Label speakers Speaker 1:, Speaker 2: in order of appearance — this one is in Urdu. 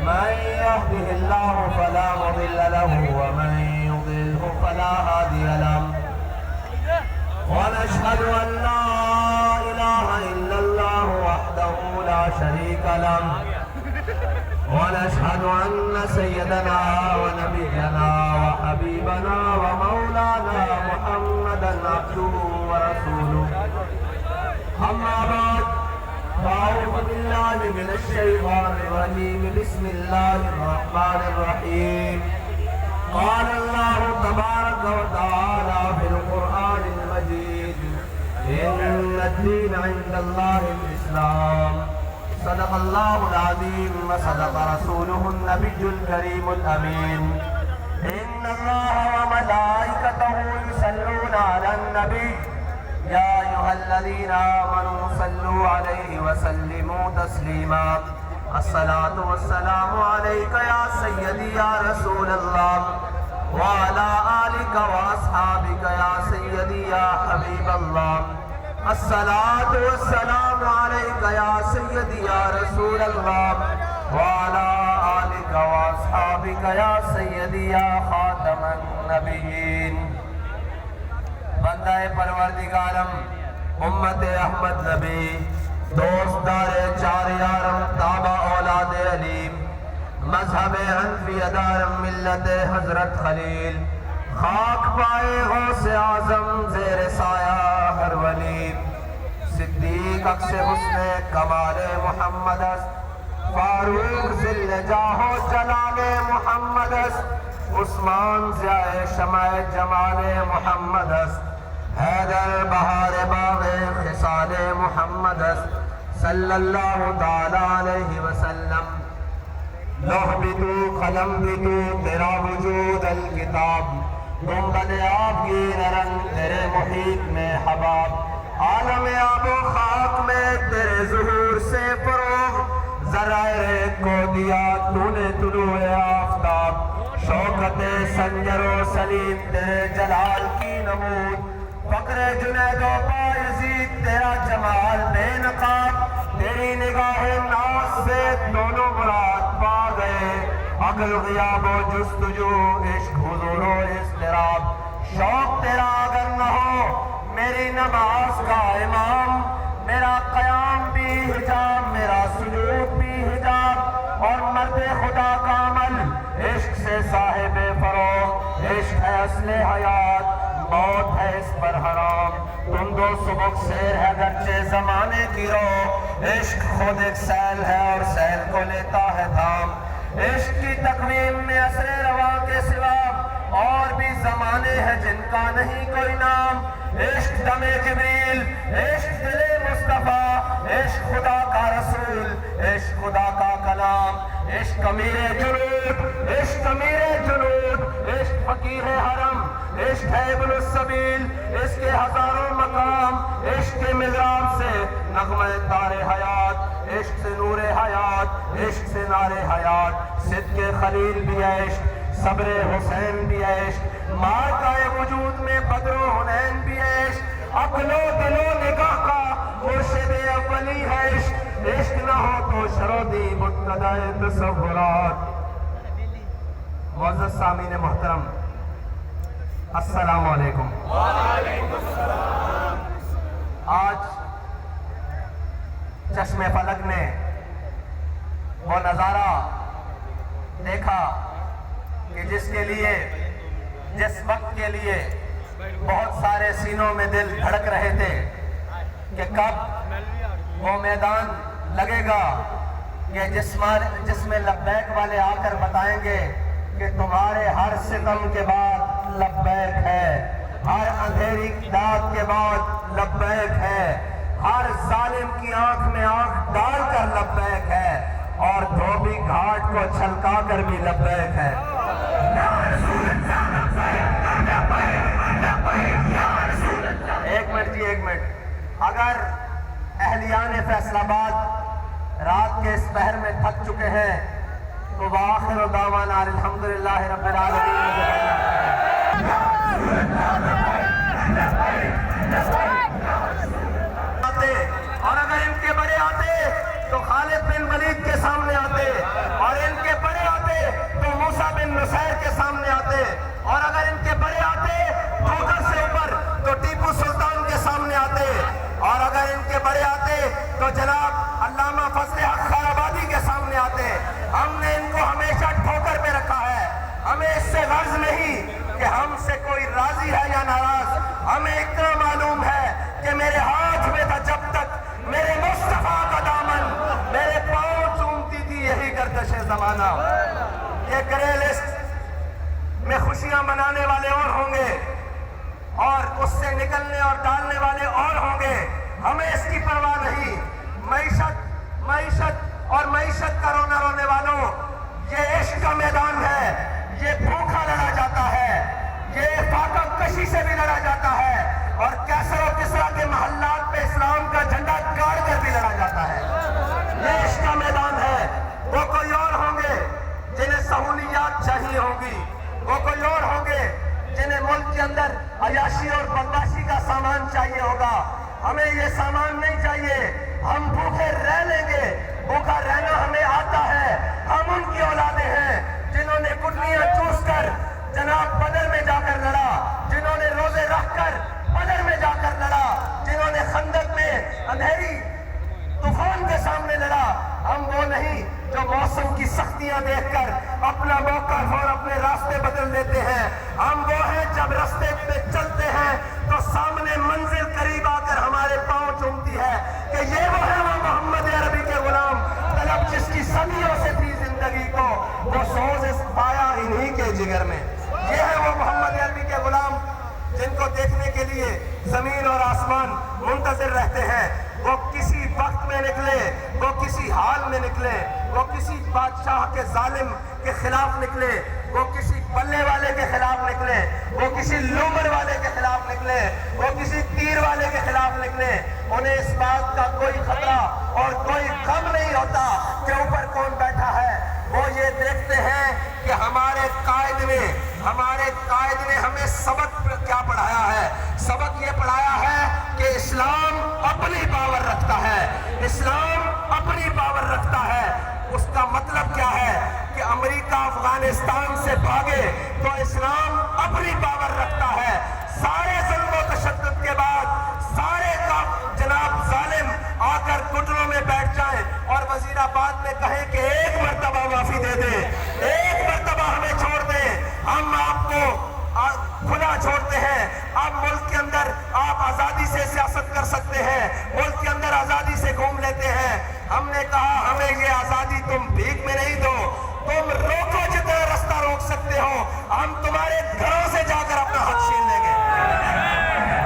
Speaker 1: من يهده الله فلا مضل له ومن يضلله فلا هادي له ونشهد أن لا إله إلا الله وحده لا شريك له ونشهد أن سيدنا ونبينا وحبيبنا ومولانا محمدا عبده ورسوله أما بعد فأعوذ بالله من الشيطان الرجيم بسم الله الرحمن الرحيم قال الله تبارك وتعالى في القرآن المجيد إن الدين عند الله الإسلام صدق الله العظيم وصدق رسوله النبي الكريم الأمين إن الله وملائكته يصلون على النبي يا أيها الذين آمنوا صلوا عليه وسلموا تسليما الصلاة والسلام عليك يا سيدي يا رسول الله وعلى آلك وأصحابك يا سيدي يا حبيب الله الصلاة والسلام عليك يا سيدي يا رسول الله وعلى آلك وأصحابك يا سيدي يا خاتم النبيين بندہ پروردگارم امت احمد نبی دوست دار چار یارم تابع اولاد علیم مذہب حنفی دارم ملت حضرت خلیل خاک پائے غوث اعظم زیر سایہ ہر ولی صدیق اکس حسن کمال محمد است فاروق ذل جاہ و جلال محمد است عثمان ضیاء شمع جمال محمد است حیدر بہار باغ خصال محمد است صلی اللہ تعالی علیہ وسلم لوح بھی تو قلم بھی تو تیرا وجود الکتاب تم بنے آپ کی نرن تیرے محیط میں حباب عالم آب و خاک میں تیرے ظہور سے فروغ ذرائع کو دیا تو نے طلوع آفتاب شوکت سنجر و سلیم تیرے جلال کی نمود فقر جنید و بایزید تیرا جمال بے نقاب تیری نگاہ ناز سے دونوں مراد پا گئے عقل غیاب و جستجو عشق حضور و اضطراب شوق تیرا اگر نہ ہو میری نماز کا امام میرا قیام بھی حجاب میرا سجود بھی حجاب اور مرد خدا کا عمل عشق سے صاحب فروغ عشق ہے اصل حیات موت ہے اس پر حرام تم دو سبک سیر ہے گرچہ زمانے کی رو عشق خود ایک سیل ہے اور سیل کو لیتا ہے دھام عشق کی تقویم میں اثر روا کے سوا اور بھی زمانے ہیں جن کا نہیں کوئی نام عشق دم جبریل عشق دل مصطفیٰ عشق خدا کا رسول عشق خدا کا کلام عشق امیر جنود عشق امیر جنود عشق فقیر حرم عشق ہے ابن السبیل اس کے ہزاروں مقام عشق کے مضراب سے نغمہ تار حیات عشق سے نور حیات عشق سے نار حیات صدق خلیل بھی عشق صبر حسین بھی عشق مارکہ وجود میں بدر و حنین بھی عشق عقل و دل و نگاہ کا مرشد اولی ہے عشق عشق نہ ہو تو شرودی مبتدأ تصورات معزز سامعین محترم السلام علیکم وعلیکم السلام آج چشم فلک نے وہ نظارہ دیکھا کہ جس کے لیے جس وقت کے لیے بہت سارے سینوں میں دل دھڑک رہے تھے کہ کب وہ میدان لگے گا کہ جس میں لبیک والے آ کر بتائیں گے کہ تمہارے ہر ستم کے بعد لبیک ہے ہر اندھیری داد کے بعد لبیک ہے ہر ظالم کی آنکھ میں آنکھ ڈال کر لبیک ہے اور دھوبی گھاٹ کو چھلکا کر بھی لبیک ہے ایک منٹ جی ایک منٹ اگر اہلیان فیصل آباد رات کے اس پہر میں تھک چکے ہیں تو وآخر دعوانا الحمدللہ رب العالمین اور اگر ان کے بڑے آتے تو خالد بن ولید کے سامنے آتے اور ان کے بن نصیر کے سامنے آتے، اور اگر ان کے بڑے آتے ٹھوکر سے اوپر تو ٹیپو سلطان کے سامنے آتے، اور اگر ان کے بڑے آتے تو جناب علامہ فضل حق خان آبادی کے سامنے آتے۔ ہم نے ان کو ہمیشہ ٹھوکر پہ رکھا ہے۔ ہمیں اس سے غرض نہیں کہ ہم سے کوئی راضی ہے یا ناراض، ہمیں اتنا معلوم ہے کہ میرے ہاتھ میں تھا جب تک میرے مصطفیٰ کا دامن، میرے پاؤں چومتی تھی یہی گردش زمانہ۔ یہ گرے لسٹ میں خوشیاں منانے والے اور ہوں گے، اور اس سے نکلنے اور ڈالنے والے اور ہوں گے، ہمیں اس کی پرواہ نہیں۔ معیشت کا رونا رونے والوں، یہ عشق کا میدان ہے، یہ بھوکا لڑا جاتا ہے، یہ فاقہ کشی سے بھی لڑا جاتا ہے، اور کیسر و کسرا کے محلات پہ اسلام کا جھنڈا گاڑ کر بھی لڑا جاتا ہے۔ یہ عشق کا میدان ہے۔ وہ کوئی اور ہوں گے جنہیں سہولیات چاہیے ہوں گی، وہ کوئی اور ہوں گے جنہیں ملک کے اندر عیاشی اور بدماشی کا سامان چاہیے ہوگا۔ ہمیں یہ سامان نہیں چاہیے، ہم بھوکے رہ لیں گے، بھوکا رہنا ہمیں آتا ہے۔ ہم ان کی اولادیں ہیں جنہوں نے گٹلیاں چوس کر جناب بدر میں جا کر لڑا، جنہوں نے روزے رکھ کر بدر میں جا کر لڑا، جنہوں نے خندق میں اندھیری طوفان کے سامنے لڑا۔ ہم وہ نہیں جو موسم کی سختیاں دیکھ کر اپنا موقع اور اپنے راستے بدل دیتے ہیں۔ ہم وہ ہیں جب راستے پہ چلتے ہیں تو سامنے منزل قریب آ کر ہمارے پاؤں چومتی ہے کہ یہ وہ ہے وہ محمد عربی کے غلام، طلب جس کی صدیوں سے تھی زندگی کو، وہ سوز پایا انہی کے جگر میں۔ یہ ہے وہ محمد عربی کے غلام جن کو دیکھنے کے لیے زمین اور آسمان منتظر رہتے ہیں۔ وہ کسی وقت میں نکلے، وہ کسی حال میں نکلے، وہ کسی بادشاہ کے ظالم کے خلاف نکلے، وہ کسی پلے والے کے خلاف نکلے، وہ کسی لومڑ والے کے خلاف نکلے، وہ کسی تیر والے کے خلاف نکلے، انہیں اس بات کا کوئی خطرہ اور کوئی غم نہیں ہوتا کہ اوپر کون بیٹھا ہے۔ وہ یہ دیکھتے ہیں کہ ہمارے قائد نے ہمیں سبق کیا پڑھایا ہے۔ سبق یہ پڑھایا ہے کہ اسلام اپنی پاور رکھتا ہے، اسلام اپنی پاور رکھتا ہے۔ اس کا مطلب کیا ہے کہ امریکہ افغانستان سے بھاگے تو اسلام اپنی پاور رکھتا ہے۔ سارے ظلم و تشدد کے بعد سارے کا جناب ظالم آ کر گھٹنوں میں بیٹھ جائیں اور وزیر آباد میں کہیں کہ ایک مرتبہ معافی دے دیں، ایک مرتبہ ہمیں چھوڑ دیں، ہم آپ کو کھلا چھوڑتے ہیں۔ اب ملک کے اندر آپ آزادی سے سیاست کر سکتے ہیں، ملک کے اندر آزادی سے گھوم لیتے ہیں۔ ہم نے کہا ہمیں یہ آزادی تم بھیک میں نہیں دو، تم روکو جتنا راستہ روک سکتے ہو، ہم تمہارے گھروں سے